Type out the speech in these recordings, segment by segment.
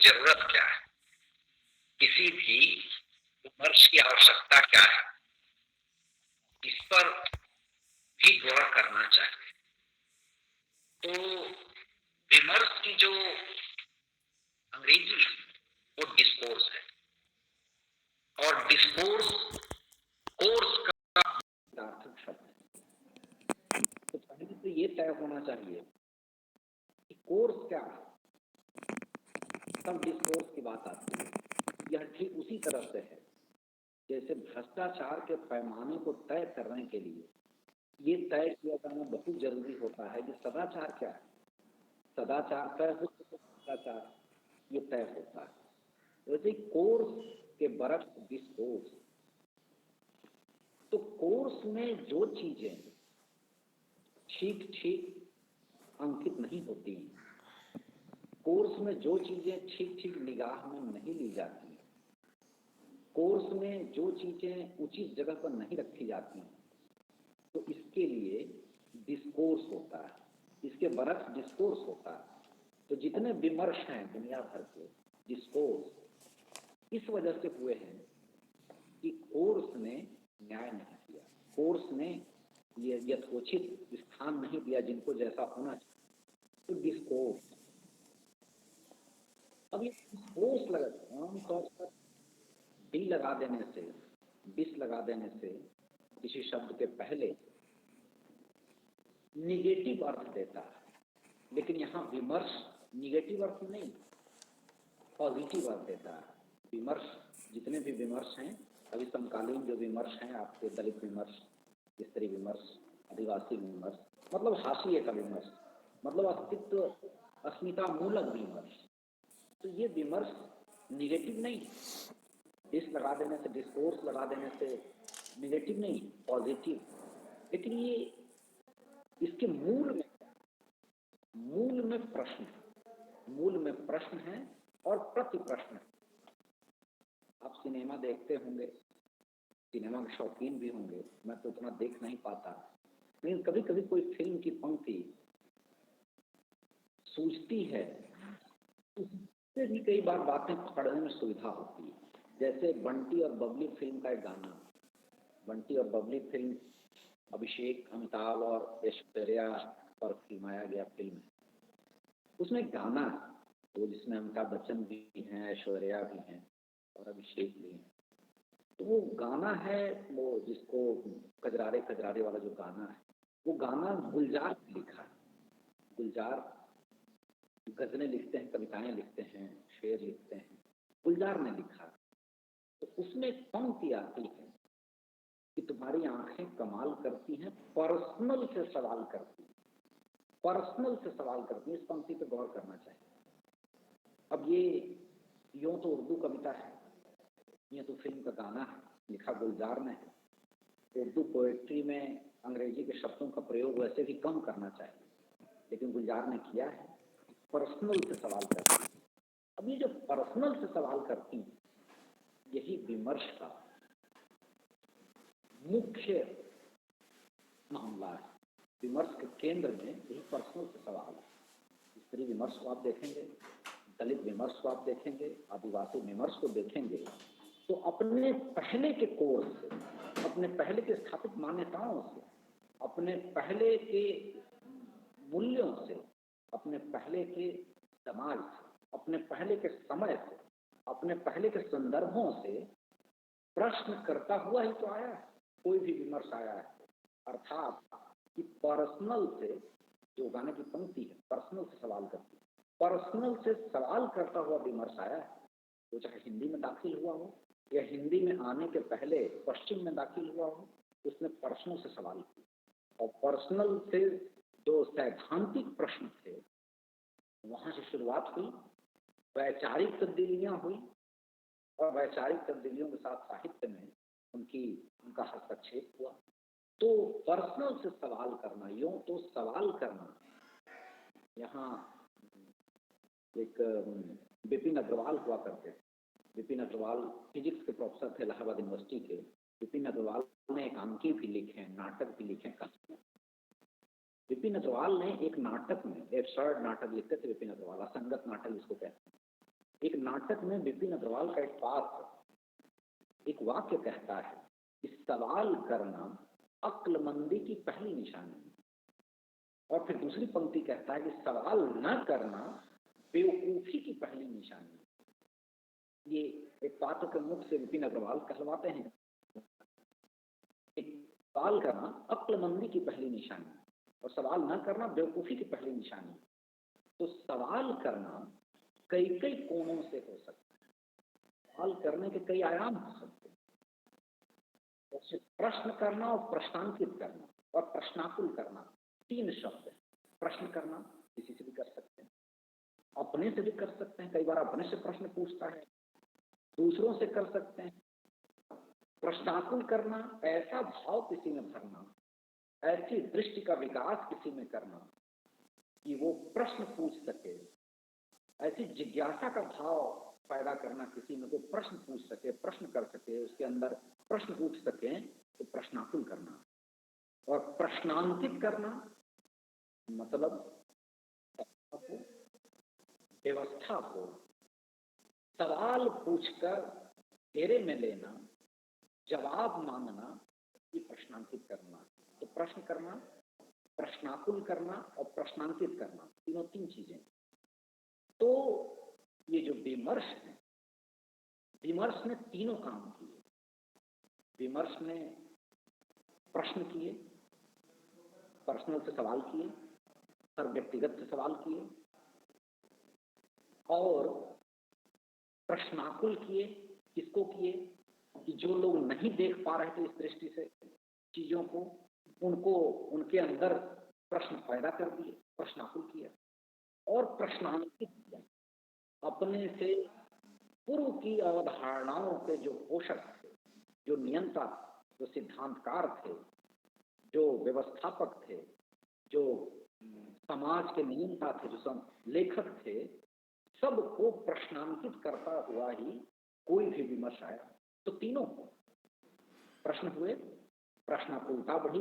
जरूरत क्या है, किसी भी विमर्श की आवश्यकता क्या है, इस पर भी गौर करना चाहिए। तो विमर्श की जो अंग्रेजी वो डिस्कोर्स है, और डिस्कोर्स कोर्स का सार्थक शब्द है। तो पहले तो ये तय होना चाहिए कि कोर्स क्या है, तब डिस्कोर्स की बात आती है। यह ठीक उसी तरह से है जैसे भ्रष्टाचार के पैमाने को तय करने के लिए ये तय किया जाना बहुत जरूरी होता है कि सदाचार क्या है। सदाचार तय हो तो भ्रष्टाचार ये तय होता है। वैसे कोर्स के बरक्स डिस्कोर्स, तो कोर्स में जो चीजें ठीक ठीक अंकित नहीं होती, कोर्स में जो चीजें ठीक ठीक निगाह में नहीं ली जाती, कोर्स में जो चीजें उचित जगह पर नहीं रखी जाती, तो इसके लिए डिस्कोर्स होता है, इसके बरक्स डिस्कोर्स होता है। तो जितने विमर्श हैं दुनिया भर के, डिस्कोर्स इस वजह से हुए हैं कि कोर्स ने न्याय नहीं किया, कोर्स ने ये यथोचित स्थान नहीं दिया जिनको जैसा होना चाहिए। तो डिस्कोर्स, अब ये डिस्कोर्स लगा आमतौर पर डी लगा देने से, डिस लगा देने से किसी शब्द के पहले निगेटिव अर्थ देता है, लेकिन यहाँ विमर्श निगेटिव अर्थ नहीं, पॉजिटिव अर्थ देता है। विमर्श, जितने भी विमर्श हैं अभी समकालीन जो विमर्श हैं आपके, दलित विमर्श, स्त्री विमर्श, आदिवासी विमर्श, मतलब हाशिए का विमर्श, मतलब अस्तित्व अस्मिता मूलक विमर्श, तो ये विमर्श निगेटिव नहीं, डिस लगा देने से, डिस्कोर्स लगा देने से निगेटिव नहीं, पॉजिटिव। लेकिन ये इसके मूल में प्रश्न है, मूल में प्रश्न है और प्रति प्रश्न है। आप सिनेमा देखते होंगे, सिनेमा के शौकीन भी होंगे, मैं तो उतना देख नहीं पाता, लेकिन कभी कभी कोई फिल्म की पंक्ति सूझती है, उससे भी कई बार बातें पकड़ने में सुविधा होती है। जैसे बंटी और बबली फिल्म का एक गाना, बंटी और बबली फिल्म अभिषेक, अमिताभ और ऐश्वर्या पर फिल्माया गया फिल्म है। उसमें गाना तो जिसमें अमिताभ बच्चन भी हैं, ऐश्वर्या भी हैं और अभिषेक भी हैं। तो वो गाना है वो जिसको कजरारे कजरारे वाला जो गाना है, वो गाना गुलजार ने लिखा है। गुलजार गजलें लिखते हैं, कविताएं लिखते हैं, शेर लिखते हैं, गुलजार ने लिखा। तो उसमें एक पंक्ति आती है कि तुम्हारी आंखें कमाल करती हैं, पर्सनल से सवाल करती हैं, पर्सनल से सवाल करती हैं। इस पंक्ति पे गौर करना चाहिए। अब ये यूं तो उर्दू कविता है, ये तो फिल्म का गाना है, लिखा गुलजार ने है। उर्दू पोएट्री में अंग्रेजी के शब्दों का प्रयोग वैसे भी कम करना चाहिए, लेकिन गुलजार ने किया है, पर्सनल से सवाल करती है। अब ये जो पर्सनल से सवाल करती हैं, यही विमर्श का मुख्य मामला है। विमर्श के केंद्र में यही पर्सनल से सवाल है। स्त्री विमर्श को आप देखेंगे, दलित विमर्श को आप देखेंगे, आदिवासी विमर्श को देखेंगे, तो अपने पहले के कोर्स से, अपने पहले के स्थापित मान्यताओं से, अपने पहले के मूल्यों से, अपने पहले के समाज से, अपने पहले के समय से, अपने पहले के संदर्भों से प्रश्न करता हुआ ही तो आया है। कोई भी विमर्श आया है, अर्थात कि पर्सनल से, जो गाने की पंक्ति है पर्सनल से सवाल करती है, पर्सनल से सवाल करता हुआ विमर्श आया है। वो चाहे हिंदी में दाखिल हुआ हो या हिंदी में आने के पहले पश्चिम में दाखिल हुआ हो, उसने पर्सनल से सवाल किया। और पर्सनल से जो सैद्धांतिक प्रश्न थे वहां से शुरुआत हुई, वैचारिक तब्दीलियां हुई, और वैचारिक तब्दीलियों के साथ साहित्य में उनका हस्तक्षेप हुआ। तो पर्सनल से सवाल करना, यूं तो सवाल करना, यहाँ एक विपिन अग्रवाल हुआ करते थे। विपिन अग्रवाल फिजिक्स के प्रोफेसर थे इलाहाबाद यूनिवर्सिटी के। विपिन अग्रवाल ने एकांकी भी लिखे, नाटक भी लिखे। विपिन अग्रवाल ने एक नाटक में, एक शॉर्ट नाटक लिखते थे विपिन अग्रवाल, असंगत नाटक जिसको कहते हैं। एक नाटक में विपिन अग्रवाल का एक पात्र एक वाक्य कहता है कि सवाल करना अक्लमंदी की पहली निशानी है, और फिर दूसरी पंक्ति कहता है कि सवाल न करना बेवकूफी की पहली निशानी है। ये एक पात्र के मुख से विपिन अग्रवाल कहलवाते हैं, सवाल करना अक्लमंदी की पहली निशानी और सवाल न करना बेवकूफी की पहली निशानी। तो सवाल करना कई कई कोणों से हो सकता है, सवाल करने के कई आयाम हो सकते हैं, जैसे प्रश्न करना और प्रश्नांकित करना और प्रश्नाकुल करना, तीन शब्द है। प्रश्न करना किसी से भी कर सकते हैं, अपने से भी कर सकते हैं, कई बार अपने से प्रश्न पूछता है, दूसरों से कर सकते हैं। प्रश्नाकुल करना ऐसा भाव किसी में भरना, ऐसी दृष्टि का विकास किसी में करना कि वो प्रश्न पूछ सके, ऐसी जिज्ञासा का भाव पैदा करना किसी में, को प्रश्न पूछ सके, प्रश्न कर सके, उसके अंदर प्रश्न पूछ सके, तो प्रश्नाकुल करना। और प्रश्नांकित करना मतलब व्यवस्था को सवाल पूछकर घेरे में लेना, जवाब मांगना, ये प्रश्नांकित करना। तो प्रश्न करना, प्रश्नाकुल करना और प्रश्नांकित करना, तीनों तीन चीजें। तो ये जो विमर्श है, विमर्श ने तीनों काम किए। विमर्श ने प्रश्न किए, पर्सनल से सवाल किए, हर व्यक्तिगत से सवाल किए, और प्रश्नाकुल किए। किसको किए कि जो लोग नहीं देख पा रहे थे इस दृष्टि से चीजों को, उनको उनके अंदर प्रश्न पैदा कर दिए, प्रश्नाकुल किया। और प्रश्नांकित किया, अपने से पूर्व की अवधारणाओं के जो पोषक थे, जो नियंता, जो सिद्धांतकार थे, जो व्यवस्थापक थे, जो समाज के नियंता थे, जो लेखक थे, सबको प्रश्नांकित करता हुआ ही कोई भी विमर्श आया। तो तीनों प्रश्न हुए, प्रश्नाकुलता बढ़ी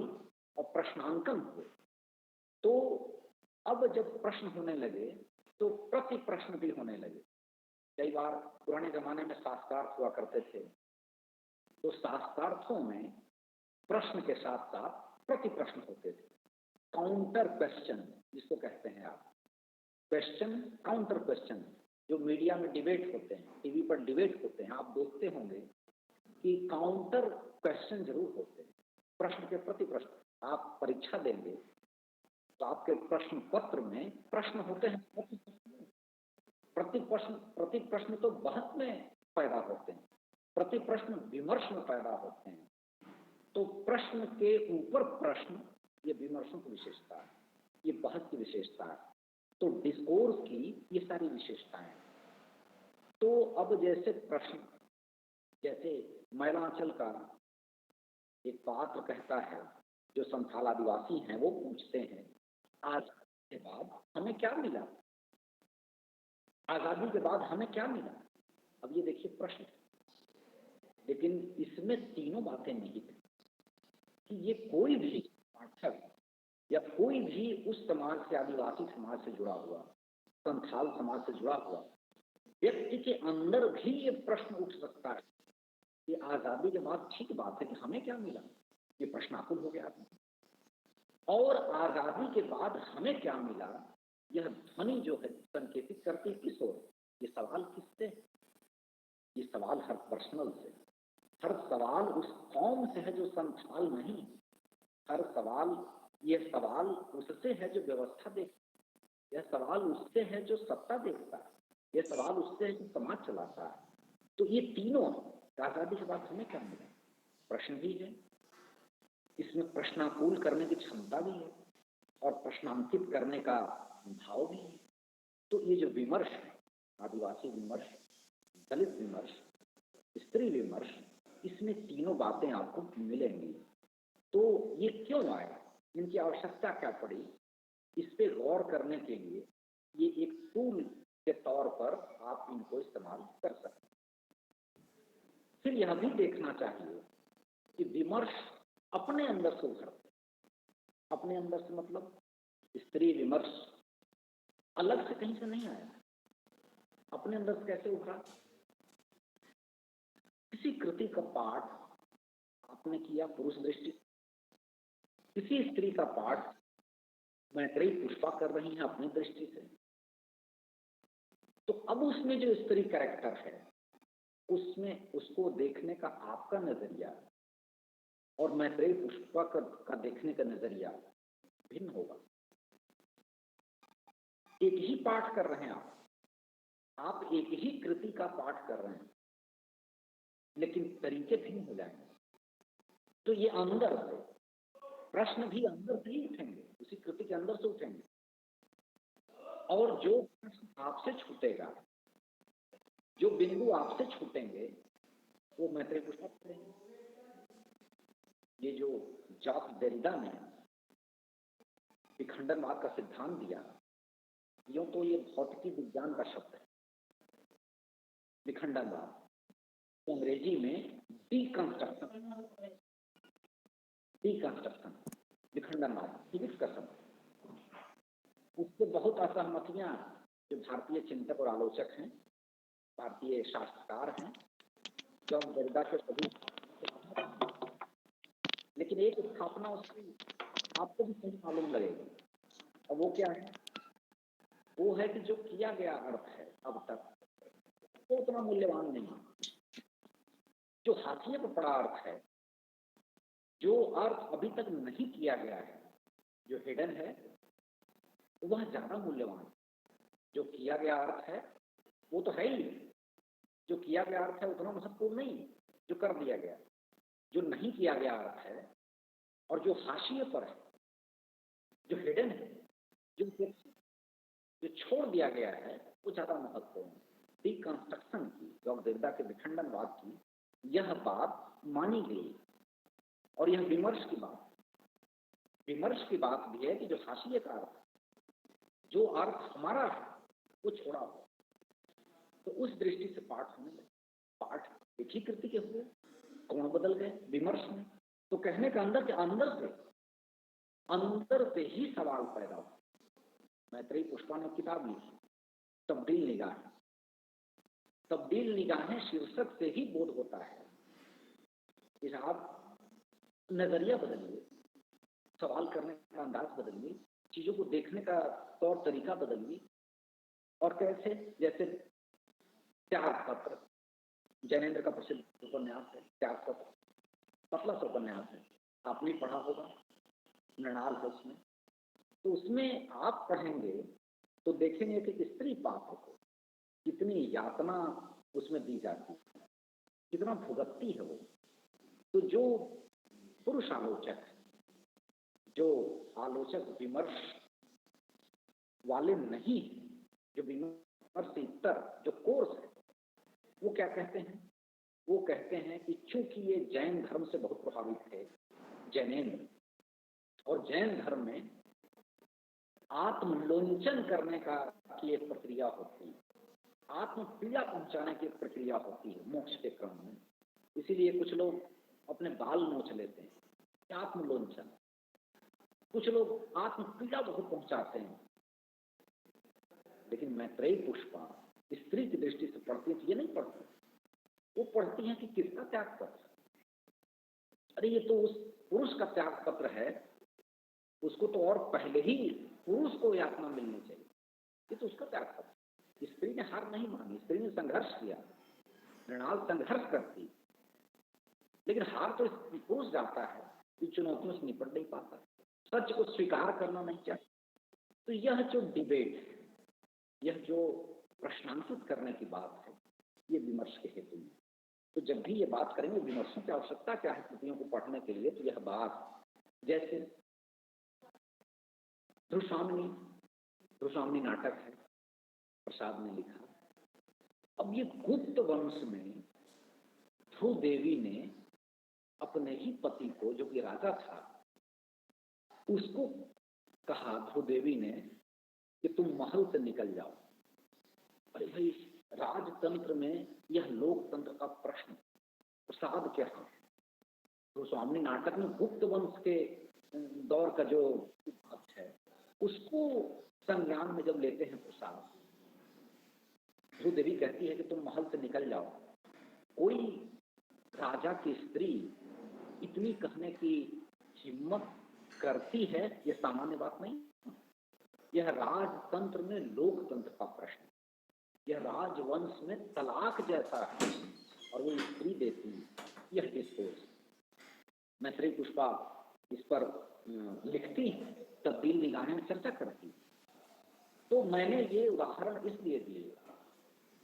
और प्रश्नांकन हुए। तो अब जब प्रश्न होने लगे तो प्रति प्रश्न भी होने लगे। कई बार पुराने जमाने में शास्त्रार्थ हुआ करते थे, तो शास्त्रार्थों में प्रश्न के साथ साथ प्रति प्रश्न होते थे, काउंटर क्वेश्चन जिसको कहते हैं आप, क्वेश्चन काउंटर क्वेश्चन, जो मीडिया में डिबेट होते हैं, टीवी पर डिबेट होते हैं, आप देखते होंगे कि काउंटर क्वेश्चन जरूर होते हैं, प्रश्न के प्रति प्रश्न। आप परीक्षा देंगे तो आपके प्रश्न पत्र में प्रश्न होते हैं, प्रति प्रश्न तो बहस में पैदा होते हैं, प्रति प्रश्न विमर्श में पैदा होते हैं। तो प्रश्न के ऊपर प्रश्न, ये विमर्शों की विशेषता है, ये बहस की विशेषता है। तो डिस्कोर्स की ये सारी विशेषताएं। तो अब जैसे प्रश्न, जैसे मैलांचल का एक पात्र कहता है, जो संथाल आदिवासी हैं वो पूछते हैं, आजादी के बाद हमें क्या मिला, आजादी के बाद हमें क्या मिला। अब ये देखिए प्रश्न, लेकिन इसमें तीनों बातें निहित हैं कि ये कोई भी पाठक या कोई भी उस समाज से, आदिवासी समाज से जुड़ा हुआ, संथाल समाज से जुड़ा हुआ व्यक्ति के अंदर भी ये प्रश्न उठ सकता है कि आजादी के बाद ठीक बात है कि हमें क्या मिला, ये प्रश्नाकुल हो गया। और आजादी के बाद हमें क्या मिला, यह ध्वनि जो है संकेतित करती है किस ओर, ये सवाल किससे, ये सवाल हर पर्सनल से, हर सवाल उस कौम से है जो संथाल नहीं, हर सवाल, ये सवाल उससे है जो व्यवस्था देखता है, यह सवाल उससे है जो सत्ता देखता है, यह सवाल उससे है जो समाज चलाता है। तो ये तीनों, आजादी के बाद हमें क्या मिला, प्रश्न भी है, इसमें प्रश्नाकुल करने की क्षमता भी है और प्रश्नांकित करने का भाव भी है। तो ये जो विमर्श है, आदिवासी विमर्श, दलित विमर्श, स्त्री विमर्श, इसमें तीनों बातें आपको मिलेंगी। तो ये क्यों आया, इनकी आवश्यकता क्या पड़ी, इस पे गौर करने के लिए ये एक टूल के तौर पर आप इनको इस्तेमाल कर सकते हैं। फिर यह भी देखना चाहिए कि विमर्श अपने अंदर से उभरते, अपने अंदर से मतलब स्त्री विमर्श अलग से कहीं से नहीं आया, अपने अंदर से कैसे उभरा? किसी कृति का पाठ आपने किया पुरुष दृष्टि, किसी स्त्री का पाठ मैत्रेयी पुष्पा कर रही है अपनी दृष्टि से, तो अब उसमें जो स्त्री कैरेक्टर है उसमें उसको देखने का आपका नजरिया और मैत्रेयी पुष्पा का देखने का नजरिया भिन्न होगा। एक ही पाठ कर रहे हैं आप एक ही कृति का पाठ कर रहे हैं, लेकिन तरीके भिन्न हो जाएंगे। तो ये अंदर से प्रश्न भी अंदर से ही उठेंगे, उसी कृति के अंदर से उठेंगे, और जो प्रश्न आपसे छूटेगा, जो बिंदु आपसे छूटेंगे, वो मैत्रेयी पुष्पा करेंगे। ये जो जॉक डेरिडा ने विखंडनवाद का सिद्धांत दिया, यूं तो ये भौतिकी विज्ञान का शब्द है विखंडनवाद, तो अंग्रेजी में डीकंस्ट्रक्शन विखंडनवाद, फिजिक्स का शब्द। उससे बहुत असहमतियां जो भारतीय चिंतक और आलोचक हैं, भारतीय शास्त्रकार हैं, जॉक डेरिडा के सभी, लेकिन एक स्थापना उसकी आपको भी सही मालूम लगेगी, और वो क्या है? वो है कि जो किया गया अर्थ है अब तक वो उतना मूल्यवान नहीं है। जो हाशिए पर पड़ा अर्थ है, जो अर्थ अभी तक नहीं किया गया है, जो हिडन है, वह ज्यादा मूल्यवान। जो किया गया अर्थ है वो तो है ही, जो किया गया अर्थ है उतना महत्वपूर्ण नहीं जो कर दिया गया। जो नहीं किया गया अर्थ है और जो हाशिए पर है, जो हिडन है, जो छोड़ दिया गया है, वो ज्यादा महत्वपूर्ण है। डिकंस्ट्रक्शन की, जॉक डेरिडा के विखंडनवाद की यह बात मानी गई, और यह विमर्श की बात भी है कि जो हाशिए का अर्थ, जो अर्थ हमारा है, वो छोड़ा हो। तो उस दृष्टि से पाठ होने लगे। पाठ एक ही कृति के हुए, कौन बदल गए विमर्श में? तो कहने का अंदर से ही सवाल पैदा हुआ। मैत्रेयी पुष्पा ने किताब लिखी, तब्दील निगाहें शीर्षक से ही बोध होता है कि आप नजरिया बदलिए, सवाल करने का अंदाज बदलिए, चीजों को देखने का तौर तरीका बदलिए। और कैसे? जैसे त्याग पत्र, जैनेन्द्र का प्रसिद्ध उपन्यास है त्याग पत्र, पतला सा उपन्यास है, आपने पढ़ा होगा, नृणाल है उसमें। तो उसमें आप पढ़ेंगे तो देखेंगे कि स्त्री पात्र को कितनी यातना उसमें दी जाती है, कितना भुगतती है वो। तो जो पुरुष आलोचक, जो आलोचक विमर्श वाले नहीं, जो विमर्श इतर जो कोर्स है, वो क्या कहते हैं? वो कहते हैं कि चूंकि ये जैन धर्म से बहुत प्रभावित थे जैनेन्द्र, और जैन धर्म में आत्मलोंचन करने की एक प्रक्रिया होती है, आत्म पीड़ा पहुंचाने की एक प्रक्रिया होती है मोक्ष के क्रम में। इसीलिए कुछ लोग अपने बाल नोच लेते हैं, आत्मलोंचन। कुछ लोग आत्म पीड़ा बहुत पहुंचाते हैं। लेकिन मैत्रेयी पुष्पा स्त्री की दृष्टि से पढ़ती है तो ये नहीं पढ़ती, वो पढ़ती है कि किसका त्याग पत्र? अरे ये तो उस पुरुष का त्याग पत्र है, उसको तो और पहले ही पुरुष को यातना मिलनी चाहिए, ये तो उसका त्याग पत्र। स्त्री ने हार नहीं मानी, स्त्री ने संघर्ष किया, मृणाल संघर्ष करती, लेकिन हार तो पुरुष जाता है, इन चुनौतियों से निपट नहीं पाता, सच को स्वीकार करना नहीं चाहता। तो यह जो डिबेट है, यह जो प्रश्नांकित करने की बात है, ये विमर्श के हेतु में। तो जब भी ये बात करेंगे विमर्शों की आवश्यकता क्या है कृतियों को पढ़ने के लिए, तो यह बात, जैसे ध्रुवस्वामिनी नाटक है, प्रसाद ने लिखा। अब ये गुप्त वंश में ध्रुव देवी ने अपने ही पति को, जो कि राजा था, उसको कहा, ध्रुव देवी ने, कि तुम महल से निकल जाओ। अरे भाई, राजतंत्र में यह लोकतंत्र का प्रश्न, प्रसाद क्या है? तो स्वामी नाटक में गुप्त वंश के दौर का जो है उसको संज्ञान में जब लेते हैं प्रसाद, ध्रुव देवी कहती है कि तुम महल से निकल जाओ। कोई राजा की स्त्री इतनी कहने की हिम्मत करती है, ये सामान्य बात नहीं। यह राजतंत्र में लोकतंत्र का प्रश्न, यह राजवंश में तलाक जैसा है, और वो स्त्री देती यह डिस्कोर्स। मैत्री पुष्पा इस पर लिखती है, तब्दील निगाहें में चर्चा करती। तो मैंने ये उदाहरण इसलिए दिए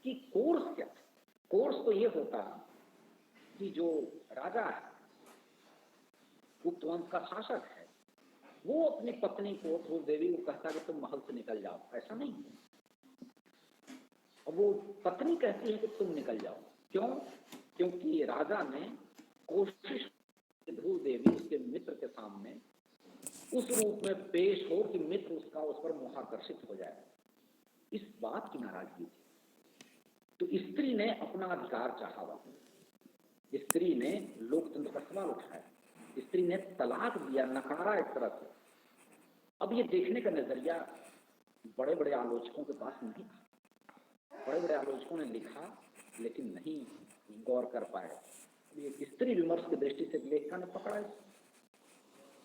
कि कोर्स क्या है। कोर्स तो ये होता कि जो राजा है, गुप्त वंश का शासक है, वो अपनी पत्नी को, ध्रुव देवी को कहता कि तुम महल से निकल जाओ, ऐसा नहीं है। और वो पत्नी कहती है कि तुम निकल जाओ। क्यों? क्योंकि राजा ने कोशिश ध्रुव देवी उसके मित्र के सामने उस रूप में पेश हो कि मित्र उसका उस पर मोहाकर्षित हो जाए, इस बात की नाराजगी थी। तो स्त्री ने अपना अधिकार चाहा, स्त्री ने लोकतंत्र का सवाल उठाया, स्त्री ने तलाक दिया, नकारा एक तरह से। अब ये देखने का नजरिया बड़े बड़े आलोचकों के पास नहीं था। बड़े बड़े आलोचकों ने लिखा लेकिन नहीं गौर कर पाए। ये स्त्री विमर्श की दृष्टि से लेखा ने पकड़ा।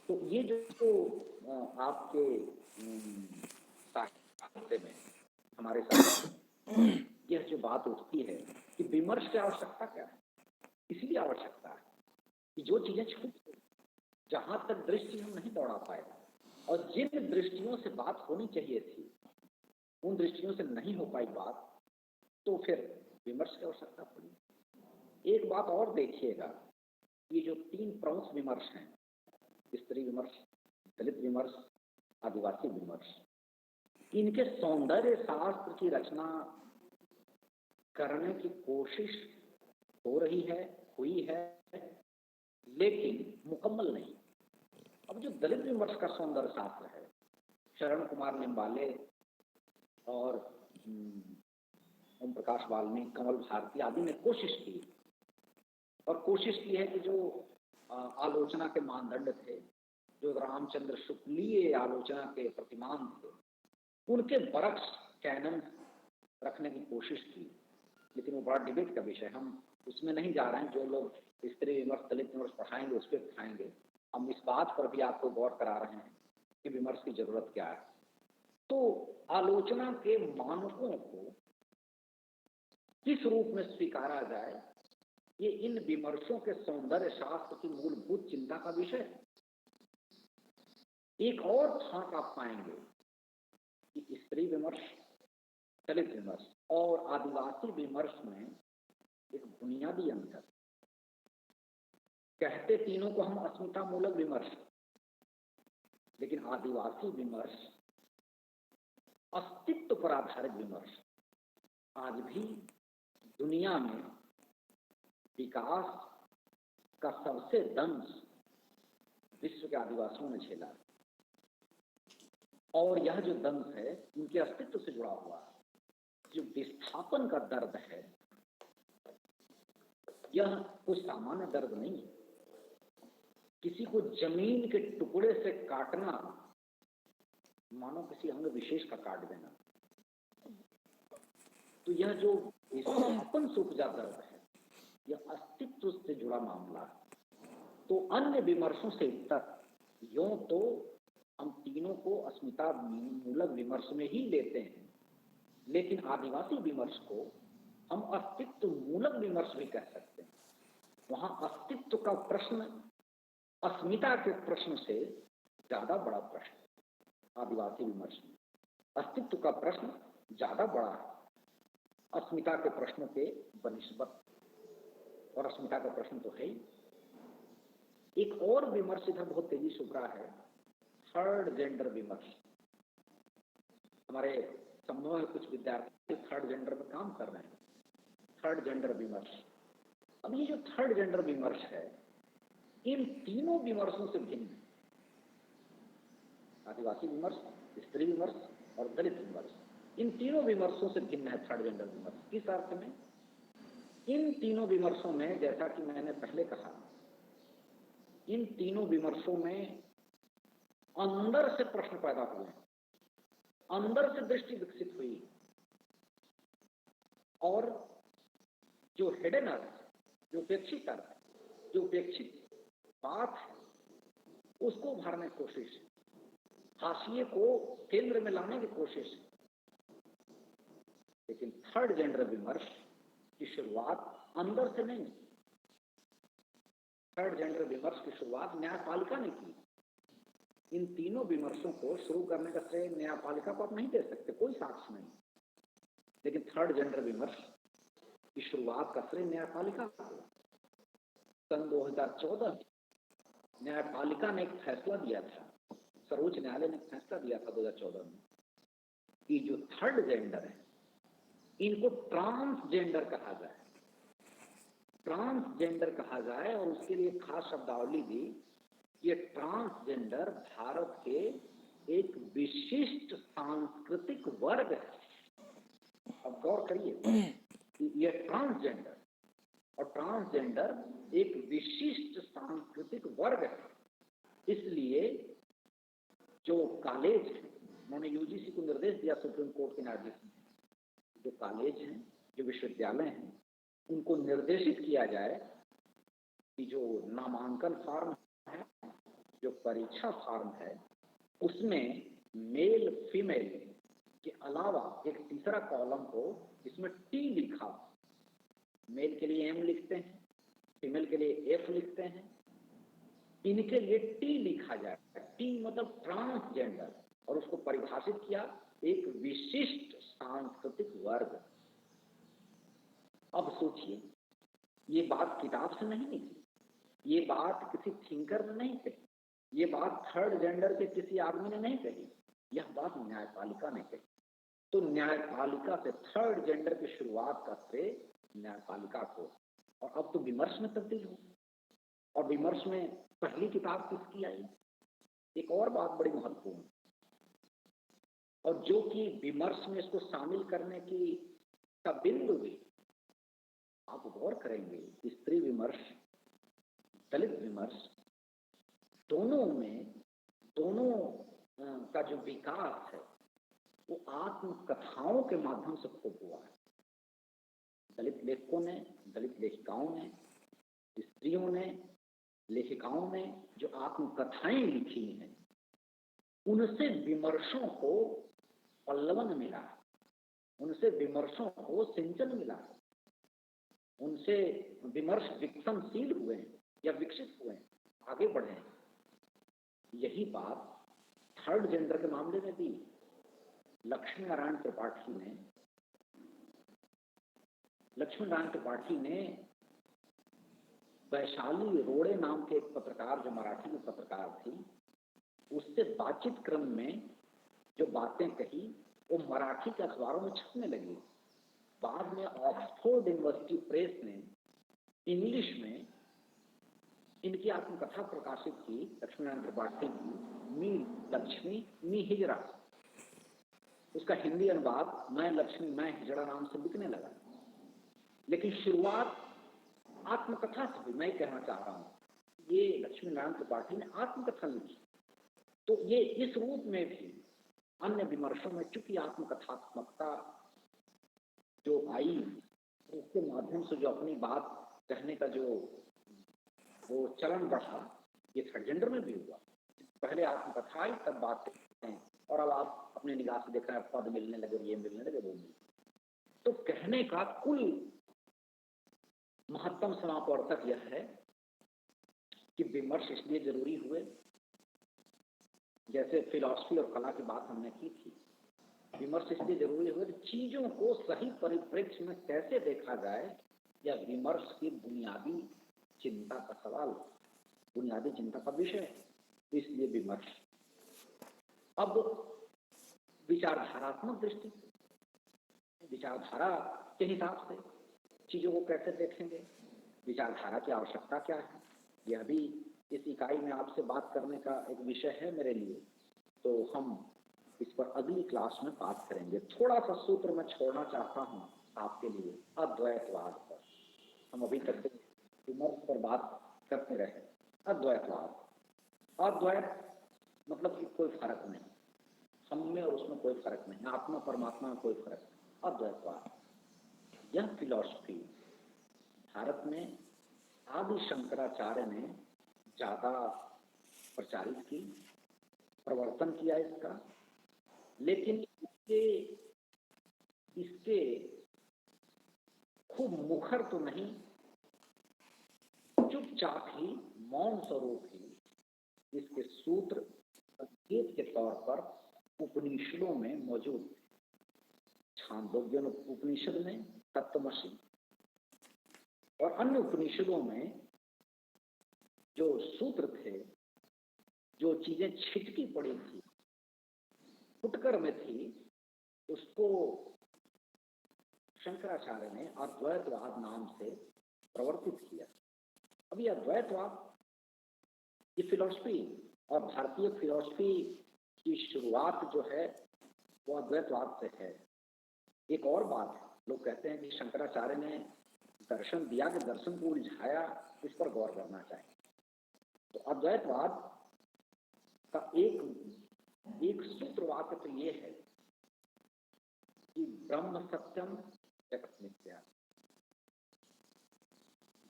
तो ये जो आपके साहित्य में, हमारे साहित्य में यह जो बात उठती है कि विमर्श की आवश्यकता क्या है, इसलिए आवश्यकता है कि जो चीजें छूट गई, जहां तक दृष्टि हम नहीं दौड़ा पाए, और जिन दृष्टियों से बात होनी चाहिए थी उन दृष्टियों से नहीं हो पाई बात, तो फिर विमर्श की आवश्यकता पड़ी। एक बात और देखिएगा, ये जो 3 प्रमुख विमर्श हैं, स्त्री विमर्श, दलित विमर्श, आदिवासी विमर्श, इनके सौंदर्य शास्त्र की रचना करने की कोशिश हो रही है, हुई है, लेकिन मुकम्मल नहीं। अब जो दलित विमर्श का सौंदर्य शास्त्र है, शरण कुमार निम्बाले और ओम प्रकाश वाल्मीकि, कमल भारती आदि ने कोशिश की, और कोशिश की है कि जो आलोचना के मानदंड थे, जो रामचंद्र शुक्लीय आलोचना के प्रतिमान थे, उनके बरक्स कैनन रखने की कोशिश की। लेकिन वो बड़ा डिबेट का विषय, हम उसमें नहीं जा रहे हैं। जो लोग स्त्री विमर्श, दलित विमर्श पढ़ाएंगे उस पर पढ़ाएंगे। हम इस बात पर भी आपको गौर करा रहे हैं कि विमर्श की जरूरत क्या है। तो आलोचना के मानकों को किस रूप में स्वीकारा जाए, ये इन विमर्शों के सौंदर्य शास्त्र की मूलभूत चिंता का विषय है। एक और फाक आप पाएंगे कि स्त्री विमर्श, दलित विमर्श और आदिवासी विमर्श में एक बुनियादी अंतर। कहते तीनों को हम अस्मिता मूलक विमर्श, लेकिन आदिवासी विमर्श अस्तित्व पर आधारित विमर्श। आज भी दुनिया में विकास का सबसे दंश विश्व के आदिवासियों ने झेला, और यह जो दंश है उनके अस्तित्व से जुड़ा हुआ है। जो विस्थापन का दर्द है, यह कोई सामान्य दर्द नहीं है। किसी को जमीन के टुकड़े से काटना मानो किसी अंग विशेष का काट देना। तो यह जो विस्थापन से उपजा दर्द है, यह अस्तित्व से जुड़ा मामला है। तो अन्य विमर्शों से तक यूं तो हम तीनों को अस्मिता मूलक विमर्श में ही लेते हैं, लेकिन आदिवासी विमर्श को हम अस्तित्व मूलक विमर्श भी कह सकते हैं। वहां अस्तित्व का प्रश्न अस्मिता के प्रश्न से ज्यादा बड़ा प्रश्न। आदिवासी विमर्श में अस्तित्व का प्रश्न ज्यादा बड़ा है अस्मिता के प्रश्नों के बनिस्बत, और अस्मिता का प्रश्न तो है ही। एक और विमर्श इधर बहुत तेजी से उभरा है, थर्ड जेंडर विमर्श। हमारे समूह में कुछ विद्यार्थी थर्ड जेंडर में काम कर रहे हैं। थर्ड जेंडर विमर्श, अब ये जो थर्ड जेंडर विमर्श है, इन तीनों विमर्शों से भिन्न, आदिवासी विमर्श, स्त्री विमर्श और दलित विमर्श, इन तीनों विमर्शों से भिन्न है थर्ड जेंडर विमर्श। किस अर्थ में? इन तीनों विमर्शों में, जैसा कि मैंने पहले कहा, इन तीनों विमर्शों में अंदर से प्रश्न पैदा हुए, अंदर से दृष्टि विकसित हुई। और जो हिडन अर्थ, जो उपेक्षित अर्थ, जो उपेक्षित बात है, उसको उभारने की कोशिश है, हाशिए को केंद्र में लाने की कोशिश है। लेकिन थर्ड जेंडर विमर्श की शुरुआत अंदर से नहीं, थर्ड जेंडर विमर्श की शुरुआत न्यायपालिका ने की। इन तीनों विमर्शों को शुरू करने का श्रेय न्यायपालिका को आप नहीं दे सकते, कोई साक्ष्य नहीं। लेकिन थर्ड जेंडर विमर्श की शुरुआत का श्रेय न्यायपालिका को। सन 2014 में न्यायपालिका ने एक फैसला दिया था, सर्वोच्च न्यायालय ने फैसला दिया था 2014 में कि जो थर्ड जेंडर है इनको ट्रांसजेंडर कहा जाए, ट्रांसजेंडर कहा जाए। और उसके लिए खास शब्दावली दी, ये ट्रांसजेंडर भारत के एक विशिष्ट सांस्कृतिक वर्ग है। अब गौर करिए, ये ट्रांसजेंडर और ट्रांसजेंडर एक विशिष्ट सांस्कृतिक वर्ग है। इसलिए जो कॉलेज है, उन्होंने यूजीसी को निर्देश दिया, सुप्रीम कोर्ट के न्यायाधीश ने, जो कॉलेज हैं, जो विश्वविद्यालय हैं, उनको निर्देशित किया जाए कि जो नामांकन फॉर्म है, जो परीक्षा फॉर्म है, उसमें मेल फीमेल के अलावा एक तीसरा कॉलम हो जिसमें टी लिखा हो। मेल के लिए एम लिखते हैं, फीमेल के लिए एफ लिखते हैं, इनके लिए टी लिखा जाए। टी मतलब ट्रांसजेंडर, और उसको परिभाषित किया एक विशिष्ट सांस्कृतिक वर्ग। अब सोचिए, ये बात किताब से नहीं निकली, ये बात किसी थिंकर ने नहीं कही, ये बात थर्ड जेंडर के किसी आदमी ने नहीं कही, यह बात न्यायपालिका ने कही। तो न्यायपालिका से थर्ड जेंडर की शुरुआत का श्रेय न्यायपालिका को। और अब तो विमर्श में तब्दील हो, और विमर्श में पहली किताब किसकी आई? एक और बात बड़ी महत्वपूर्ण, और जो कि विमर्श में इसको शामिल करने की का बिंदु भी, आप गौर करेंगे, स्त्री विमर्श, दलित विमर्श, दोनों में, दोनों का जो विकास है वो आत्मकथाओं के माध्यम से खूब हुआ है। दलित लेखकों ने, दलित लेखिकाओं ने, स्त्रियों ने, लेखिकाओं ने जो आत्मकथाएं लिखी हैं, उनसे विमर्शों को पल्लवन मिला, उनसे विमर्शों को सिंचन मिला, उनसे विमर्श विकसनशील हुए हैं या विकसित हुए हैं, आगे बढ़े हैं। यही बात थर्ड जेंडर के मामले में भी लक्ष्मी नारायण त्रिपाठी ने वैशाली रोड़े नाम के एक पत्रकार, जो मराठी में पत्रकार थी, उससे बातचीत क्रम में जो बातें कही वो मराठी के अखबारों में छपने लगी। बाद में ऑक्सफोर्ड यूनिवर्सिटी प्रेस ने इंग्लिश में इनकी आत्मकथा प्रकाशित की, लक्ष्मी नारायण त्रिपाठी की, मी लक्ष्मी मी हिजड़ा। उसका हिंदी अनुवाद मैं लक्ष्मी मैं हिजड़ा नाम से बिकने लगा। लेकिन शुरुआत आत्मकथा से हुई। मैं कहना चाह रहा हूं, ये लक्ष्मी नारायण त्रिपाठी ने आत्मकथा लिखी, तो ये इस रूप में भी अन्य विमर्शों में चूंकि आत्मकथात्मकता जो आई, उसके माध्यम से जो अपनी बात कहने का जो वो चलन बढ़ा, ये थर्ड जेंडर में भी हुआ। पहले आत्मकथा आई, तब बातें, और अब आप अपने निगाह से देख रहे हैं पद मिलने लगे, ये मिलने लगे, वो मिलने। तो कहने का कुल महत्तम समापवर्तक यह है कि विमर्श इसलिए जरूरी हुए, जैसे फिलॉसफी और कला की बात हमने की थी, विमर्श इसलिए जरूरी हुए कि चीजों को सही परिप्रेक्ष्य में कैसे देखा जाए, या विमर्श की बुनियादी चिंता का सवाल, बुनियादी चिंता का विषय है। इसलिए विमर्श। अब विचारधारात्मक दृष्टि, विचारधारा के हिसाब से चीजों को कैसे देखेंगे, विचारधारा की आवश्यकता क्या है, यह भी इस इकाई में आपसे बात करने का एक विषय है मेरे लिए। तो हम इस पर अगली क्लास में बात करेंगे। थोड़ा सा सूत्र मैं छोड़ना चाहता हूँ आपके लिए, अद्वैतवाद पर। हम अभी तक विमर्श पर बात करते रहे। अद्वैतवाद, अद्वैत मतलब कि कोई फर्क नहीं, हम में और उसमें कोई फर्क नहीं, आत्मा परमात्मा में कोई फर्क नहीं, अद्वैतवाद। यह फिलॉसफी भारत में आदि शंकराचार्य ने ज्यादा प्रचारित की, प्रवर्तन किया इसका, लेकिन इसके खूब मुखर तो नहीं, चुपचाप ही मौन स्वरूप ही इसके सूत्र संकेत के तौर पर उपनिषदों में मौजूद थे। छांदोग्य उपनिषद में तत्वमसि और अन्य उपनिषदों में जो सूत्र थे, जो चीजें छिटकी पड़ी थी, फुटकर में थी, उसको शंकराचार्य ने अद्वैतवाद नाम से प्रवर्तित किया। अब यह अद्वैतवाद की फिलॉसफी और भारतीय फिलॉसफी की शुरुआत जो है वो अद्वैतवाद से है। एक और बात है, लोग कहते हैं कि शंकराचार्य ने दर्शन दिया कि दर्शन को उलझाया, इस पर गौर करना चाहिए। तो अद्वैतवाद का एक सूत्र वाक्य तो ये है कि ब्रह्म सत्यम जगत मिथ्या,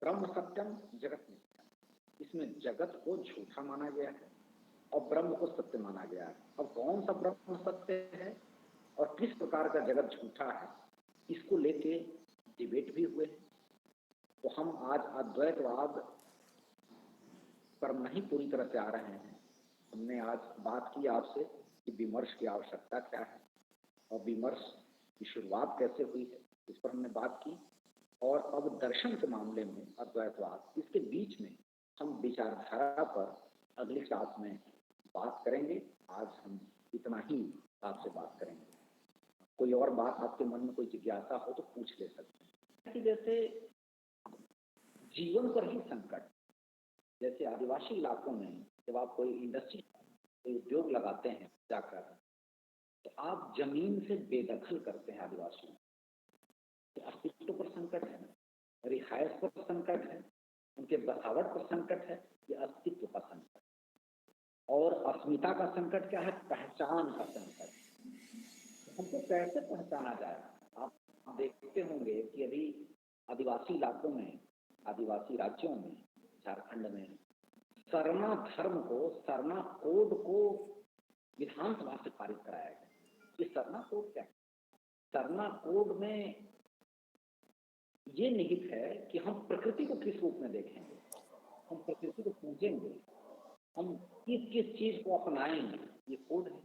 ब्रह्म सत्यम जगत मिथ्या। इसमें जगत को झूठा माना गया है और ब्रह्म को सत्य माना गया है। अब कौन सा ब्रह्म सत्य है और किस प्रकार का जगत झूठा है, इसको लेके डिबेट भी हुए। तो हम आज अद्वैतवाद पर नहीं पूरी तरह से आ रहे हैं। हमने आज बात की आपसे कि विमर्श की आवश्यकता क्या है और विमर्श की शुरुआत कैसे हुई है, इस पर हमने बात की। और अब दर्शन के मामले में अद्वैतवाद, इसके बीच में हम विचारधारा पर अगली क्लास में बात करेंगे। आज हम इतना ही आपसे बात करेंगे। कोई और बात आपके मन में कोई जिज्ञासा हो तो पूछ ले सकते हैं। कि जैसे जीवन पर ही संकट, जैसे आदिवासी इलाकों में जब आप कोई इंडस्ट्री, कोई उद्योग लगाते हैं जाकर, तो आप जमीन से बेदखल करते हैं आदिवासी, तो अस्तित्व पर संकट है, रिहायश पर संकट है, उनके बसावट पर संकट है, ये अस्तित्व का संकट। और अस्मिता का संकट क्या है? पहचान का संकट। हमको कैसे पहचाना जाए? आप देखते होंगे कि अभी आदिवासी इलाकों में, आदिवासी राज्यों में, झारखंड में सरना धर्म को, सरना कोड को विधानसभा से पारित कराया गया। ये सरना कोड क्या है? सरना कोड में ये निहित है कि हम प्रकृति को किस रूप में देखेंगे, हम प्रकृति को पूजेंगे, हम किस किस चीज को अपनाएंगे, ये कोड है।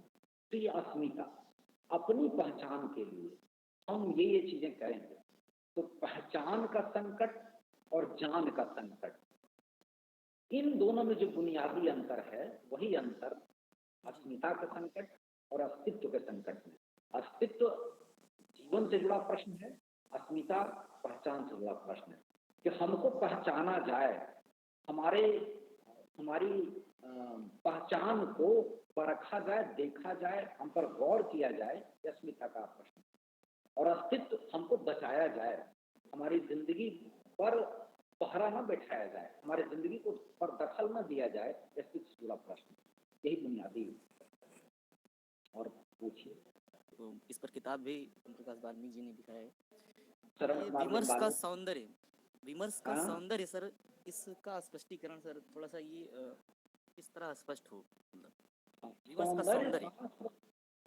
तो ये अस्मिता, अपनी पहचान के लिए हम ये चीजें करेंगे। तो पहचान का संकट और जान का संकट, इन दोनों में जो बुनियादी अंतर है वही अंतर अस्मिता का संकट और अस्तित्व के संकट में। अस्तित्व जीवन से जुड़ा प्रश्न है, अस्मिता पहचान से जुड़ा प्रश्न है कि हमको पहचाना जाए, हमारी पहचान को परखा जाए, देखा जाए, हम पर गौर किया जाए, ये अस्मिता का प्रश्न। और अस्तित्व हमको बचाया जाए, हमारी जिंदगी पर पहरा न बैठाया जाए, हमारी जिंदगी को पर दखल न दिया जाए, अस्तित्व से जुड़ा प्रश्न। यही बुनियादी। और पूछिए। तो इस पर किताब भी ओम प्रकाश वाल्मीकि जी ने लिखा है। विमर्श का सौंदर्य, विमर्श का सौंदर्य सर, इसका स्पष्टीकरण सर थोड़ा सा ये किस तरह स्पष्ट हो?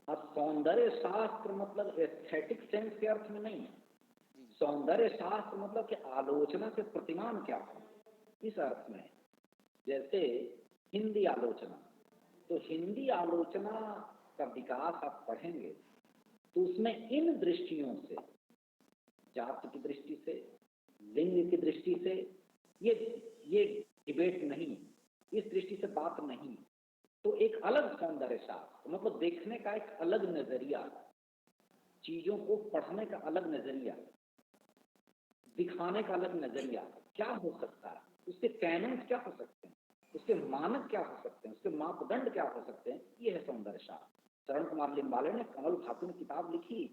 सौंदर्य शास्त्र मतलब एस्थेटिक सेंस के अर्थ में नहीं है। सौंदर्य शास्त्र मतलब कि आलोचना के प्रतिमान क्या है, इस अर्थ में। जैसे हिंदी आलोचना, तो हिंदी आलोचना का विकास आप पढ़ेंगे तो उसमें इन दृष्टियों से, जाति की दृष्टि से, लिंग की दृष्टि से, ये डिबेट नहीं, इस दृष्टि से बात नहीं। तो एक अलग सौंदर्य शास्त्र मतलब देखने का एक अलग नजरिया, चीजों को पढ़ने का अलग नजरिया, दिखाने का अलग नजरिया क्या हो सकता है, उसके कैनन क्या हो सकते हैं, उसके मानक क्या हो सकते हैं, उसके मापदंड क्या हो सकते हैं, ये है सौंदर्य शास्त्र। शरण कुमार लिम्बाले ने, कमल भातु ने किताब लिखी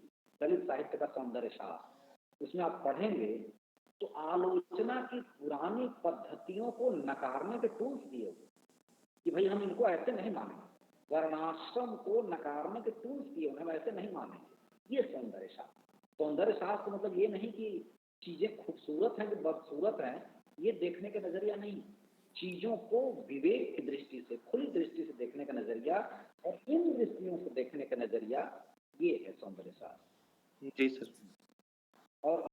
दलित साहित्य का सौंदर्य शास्त्र। उसमें आप पढ़ेंगे तो आलोचना की पुरानी पद्धतियों को नकारने के टूल्स दिए हुए कि भाई हम इनको ऐसे नहीं मानेंगे, वर्णाश्रम को नकारने के टूल्स दिए, हम ऐसे नहीं मानेंगे। ये सौंदर्य शास्त्र। सौंदर्य शास्त्र मतलब ये नहीं कि चीजें खूबसूरत हैं कि बदसूरत हैं, ये देखने का नजरिया नहीं, चीजों को विवेक की दृष्टि से, खुली दृष्टि से देखने का नजरिया, और इन दृष्टियों से देखने का नजरिया, ये है सौंदर्य शास्त्र। जी सर। और